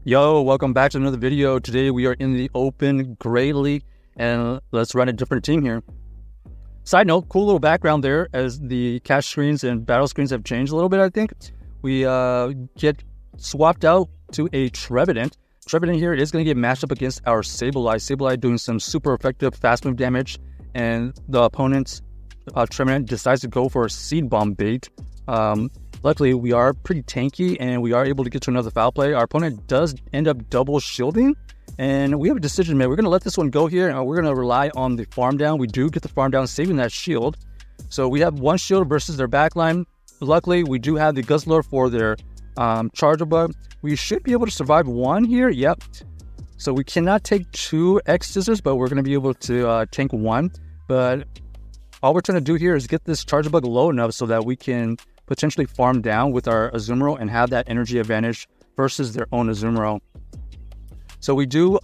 Yo, welcome back to another video. Today we are in the Open Gray League, and let's run a different team here. Side note, cool little background there as the cash screens and battle screens have changed a little bit, I think. We get swapped out to a Trevenant. Trevenant here is going to get matched up against our Sableye. Sableye doing some super effective fast move damage, and the opponent's Trevenant decides to go for a Seed Bomb bait. Luckily, we are pretty tanky, and we are able to get to another foul play. Our opponent does end up double shielding, and we have a decision made. We're going to let this one go here, and we're going to rely on the farm down. We do get the farm down, saving that shield. So we have one shield versus their backline. Luckily, we do have the Guzzler for their Charger Bug. We should be able to survive one here. Yep. So we cannot take two X scissors, but we're going to be able to tank one. But all we're trying to do here is get this Charger Bug low enough so that we can potentially farm down with our Azumarill and have that energy advantage versus their own Azumarill. So we do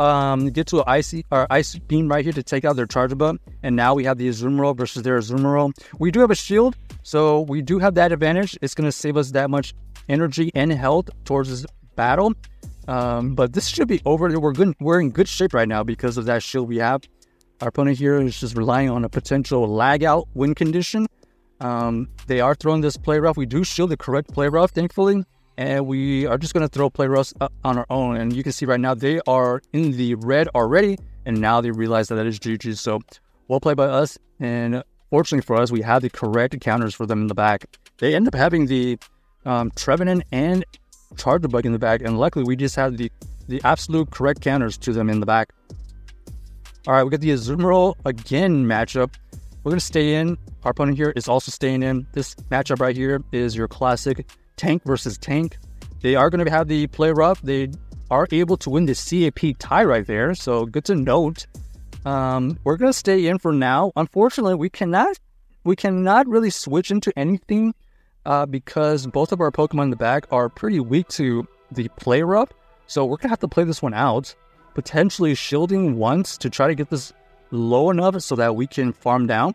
get to an Ice Beam right here to take out their Charger Bug, and now we have the Azumarill versus their Azumarill. We do have a shield, so we do have that advantage. It's going to save us that much energy and health towards this battle. But this should be over. We're in good shape right now because of that shield we have. Our opponent here is just relying on a potential lag out win condition. They are throwing this play rough. We do shield the correct play rough, thankfully, and we are just going to throw play rough on our own. And you can see right now they are in the red already, and now they realize that is GG. So well played by us, and fortunately for us, we have the correct counters for them in the back. They end up having the Trevenant and Charger Bug in the back, and luckily we just have the absolute correct counters to them in the back. All right, we got the Azumarill again matchup. We're going to stay in. Our opponent here is also staying in. This matchup right here is your classic tank versus tank. They are going to have the play rough. They are able to win the CAP tie right there, so good to note. We're going to stay in for now. Unfortunately, we cannot really switch into anything because both of our Pokemon in the back are pretty weak to the play rough. So we're going to have to play this one out, potentially shielding once to try to get this low enough so that we can farm down.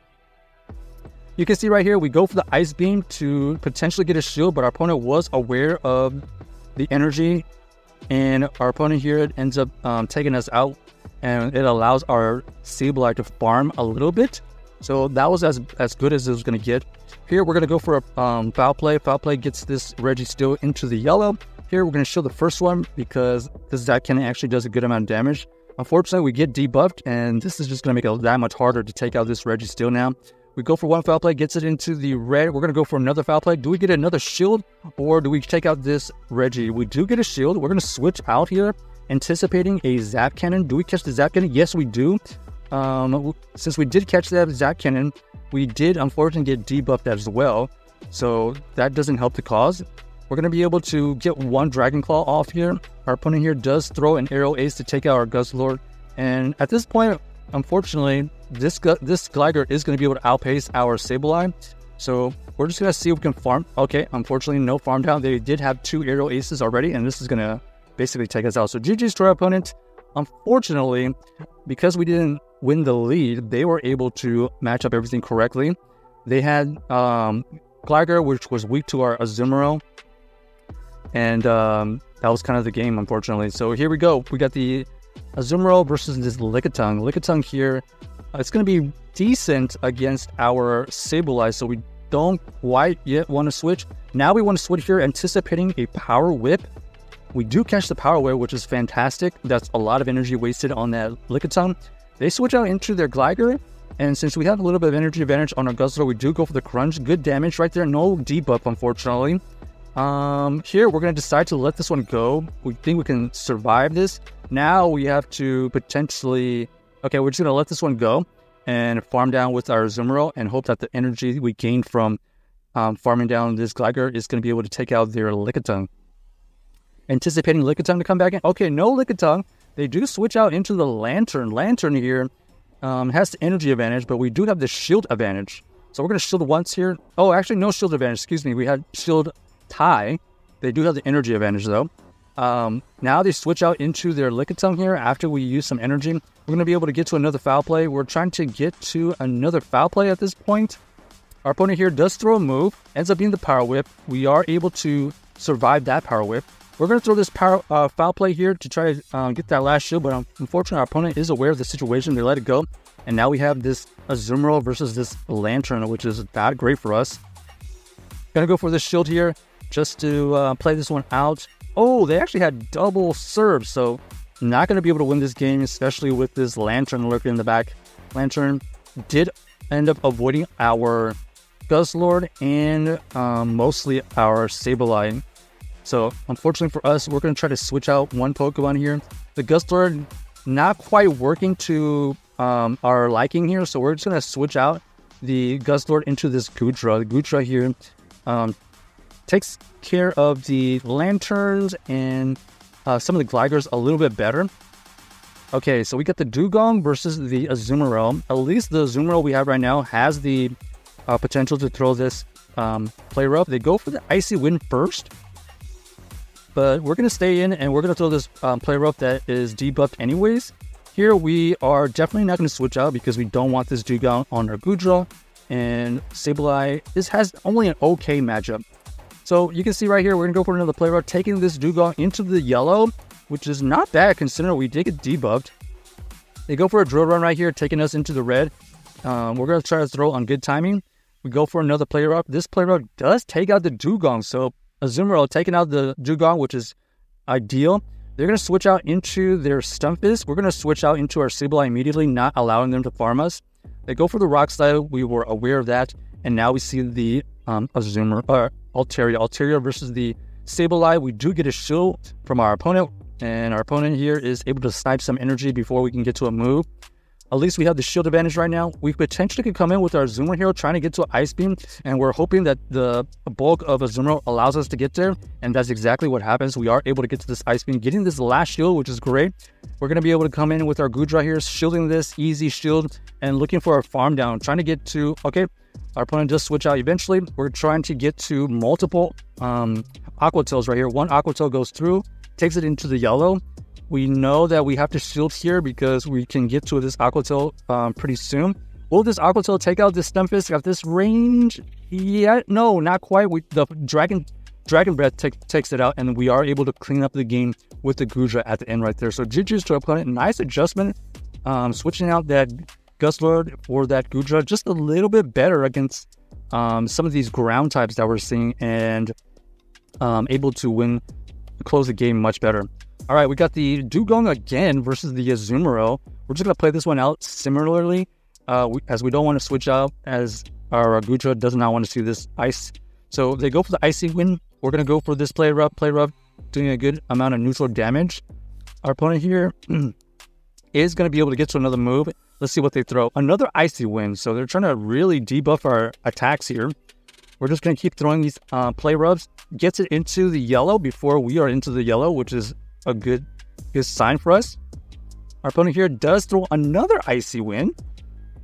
You can see right here, we go for the Ice Beam to potentially get a shield, but our opponent was aware of the energy, and our opponent here ends up taking us out, and it allows our Sableye to farm a little bit. So that was as good as it was going to get. Here, we're going to go for a foul play. Foul play gets this Registeel into the yellow. Here, we're going to shield the first one because this Zap Cannon actually does a good amount of damage. Unfortunately, we get debuffed, and this is just going to make it that much harder to take out this Registeel now. We go for one foul play, gets it into the red. We're going to go for another foul play. Do we get another shield, or do we take out this Reggie? We do get a shield. We're going to switch out here, anticipating a Zap Cannon. Do we catch the Zap Cannon? Yes, we do. Since we did catch that Zap Cannon, we did unfortunately get debuffed as well, so that doesn't help the cause. We're going to be able to get one Dragon Claw off here. Our opponent here does throw an Aerial Ace to take out our Guzzlord. And at this point, unfortunately, this Gligar is going to be able to outpace our Sableye. So we're just going to see if we can farm. Okay, unfortunately, no farm down. They did have two Aerial Aces already, and this is going to basically take us out. So GG's to our opponent. Unfortunately, because we didn't win the lead, they were able to match up everything correctly. They had Gligar, which was weak to our Azumarill. And that was kind of the game, unfortunately. So here we go. We got the Azumarill versus this Lickitung. Lickitung here, it's going to be decent against our Sableye, so we don't quite yet want to switch. Now we want to switch here, anticipating a Power Whip. We do catch the Power Whip, which is fantastic. That's a lot of energy wasted on that Lickitung. They switch out into their Gligar, and since we have a little bit of energy advantage on our Guzzler, we do go for the Crunch. Good damage right there. No debuff, unfortunately. Here, we're going to decide to let this one go. We think we can survive this. Now we have to potentially... Okay, we're just going to let this one go and farm down with our Azumarill and hope that the energy we gain from farming down this Gligar is going to be able to take out their Lickitung. Anticipating Lickitung to come back in. Okay, no Lickitung. They do switch out into the Lantern. Lantern here has the energy advantage, but we do have the shield advantage. So we're going to shield once here. Oh, actually, no shield advantage. Excuse me. We had shield tie. They do have the energy advantage, though. Now they switch out into their Lickitung here after we use some energy. We're going to be able to get to another foul play. We're trying to get to another foul play at this point. Our opponent here does throw a move, ends up being the Power Whip. We are able to survive that Power Whip. We're going to throw this foul play here to try to get that last shield, but unfortunately our opponent is aware of the situation. They let it go, and now we have this Azumarill versus this Lantern, which is not great for us. Gonna go for this shield here just to play this one out. Oh, they actually had double serve, so not going to be able to win this game, especially with this Lantern lurking in the back. Lantern did end up avoiding our Guzzlord and mostly our Sableye. So, unfortunately for us, we're going to try to switch out one Pokemon here. The Guzzlord not quite working to our liking here, so we're just going to switch out the Guzzlord into this Goodra. The Goodra here takes care of the Lanterns and some of the Gliders a little bit better. Okay, so we got the Dugong versus the Azumarill. At least the Azumarill we have right now has the potential to throw this Play Rough. They go for the Icy Wind first, but we're going to stay in and we're going to throw this Play Rough that is debuffed anyways. Here we are definitely not going to switch out because we don't want this Dugong on our Goodra, and Sableye has only an okay matchup. So you can see right here, we're going to go for another Play Rough, taking this Dugong into the yellow, which is not bad considering we did get debuffed. They go for a Drill Run right here, taking us into the red. We're going to try to throw on good timing. We go for another Play Rough. This Play Rough does take out the Dugong, so Azumarill taking out the Dugong, which is ideal. They're going to switch out into their Stunfisk. We're going to switch out into our Sableye immediately, not allowing them to farm us. They go for the Rock Slide. We were aware of that, and now we see the Altaria versus the Sableye. We do get a shield from our opponent, and our opponent here is able to snipe some energy before we can get to a move. At least we have the shield advantage right now. We potentially could come in with our Zoomer here trying to get to an Ice Beam, and we're hoping that the bulk of a Zoomer allows us to get there, and that's exactly what happens. We are able to get to this Ice Beam, getting this last shield, which is great. We're going to be able to come in with our Goodra here, shielding this easy shield, and looking for a farm down, trying to get to, okay, our opponent does switch out eventually. We're trying to get to multiple Aqua Tails right here. One Aqua Tail goes through, takes it into the yellow. We know that we have to shield here because we can get to this Aqua Tail pretty soon. Will this Aqua Tail take out this Stunfisk at this range? Yeah, no, not quite. The Dragon Breath takes it out, and we are able to clean up the game with the Goodra at the end right there. So GG's to our opponent. Nice adjustment. Switching out that Guzzlord for that Goodra just a little bit better against some of these ground types that we're seeing, and able to close the game much better. All right, we got the Dugong again versus the Azumarill. We're just going to play this one out similarly, as we don't want to switch out, as our Goodra does not want to see this ice. So they go for the Icy Wind. We're going to go for this Play Rough, doing a good amount of neutral damage. Our opponent here is going to be able to get to another move. Let's see what they throw. Another Icy Wind. So they're trying to really debuff our attacks here. We're just going to keep throwing these Play Roughs. Gets it into the yellow before we are into the yellow, which is a good sign for us. Our opponent here does throw another Icy Wind.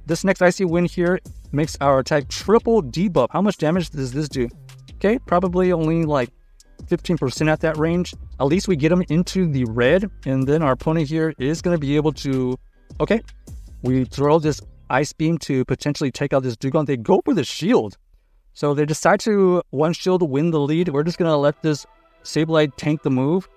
This next Icy Wind here makes our attack triple debuff. How much damage does this do? Okay, probably only like 15% at that range. At least we get him into the red, and then our opponent here is going to be able to, okay, we throw this Ice Beam to potentially take out this Dugong. They go for the shield. So they decide to one shield win the lead. We're just going to let this Sableye tank the move.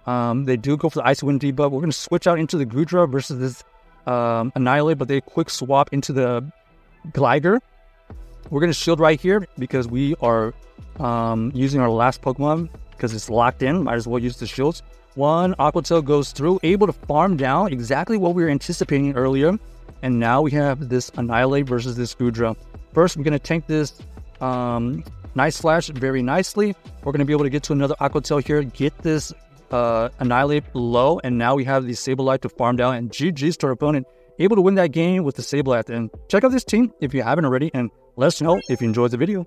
They do go for the Ice Wind debuff. We're going to switch out into the Goodra versus this Annihilate, but they quick swap into the Glider. We're going to shield right here because we are using our last Pokemon because it's locked in. Might as well use the shields. One Aqua Tail goes through, able to farm down exactly what we were anticipating earlier. And now we have this Annihilate versus this Goodra. First, we're going to tank this Nice Flash very nicely. We're going to be able to get to another Aqua Tail here, get this Annihilate low, and now we have the Sableye to farm down, and GG's to our opponent, able to win that game with the Sableye at the end. Check out this team if you haven't already, and let us know if you enjoyed the video.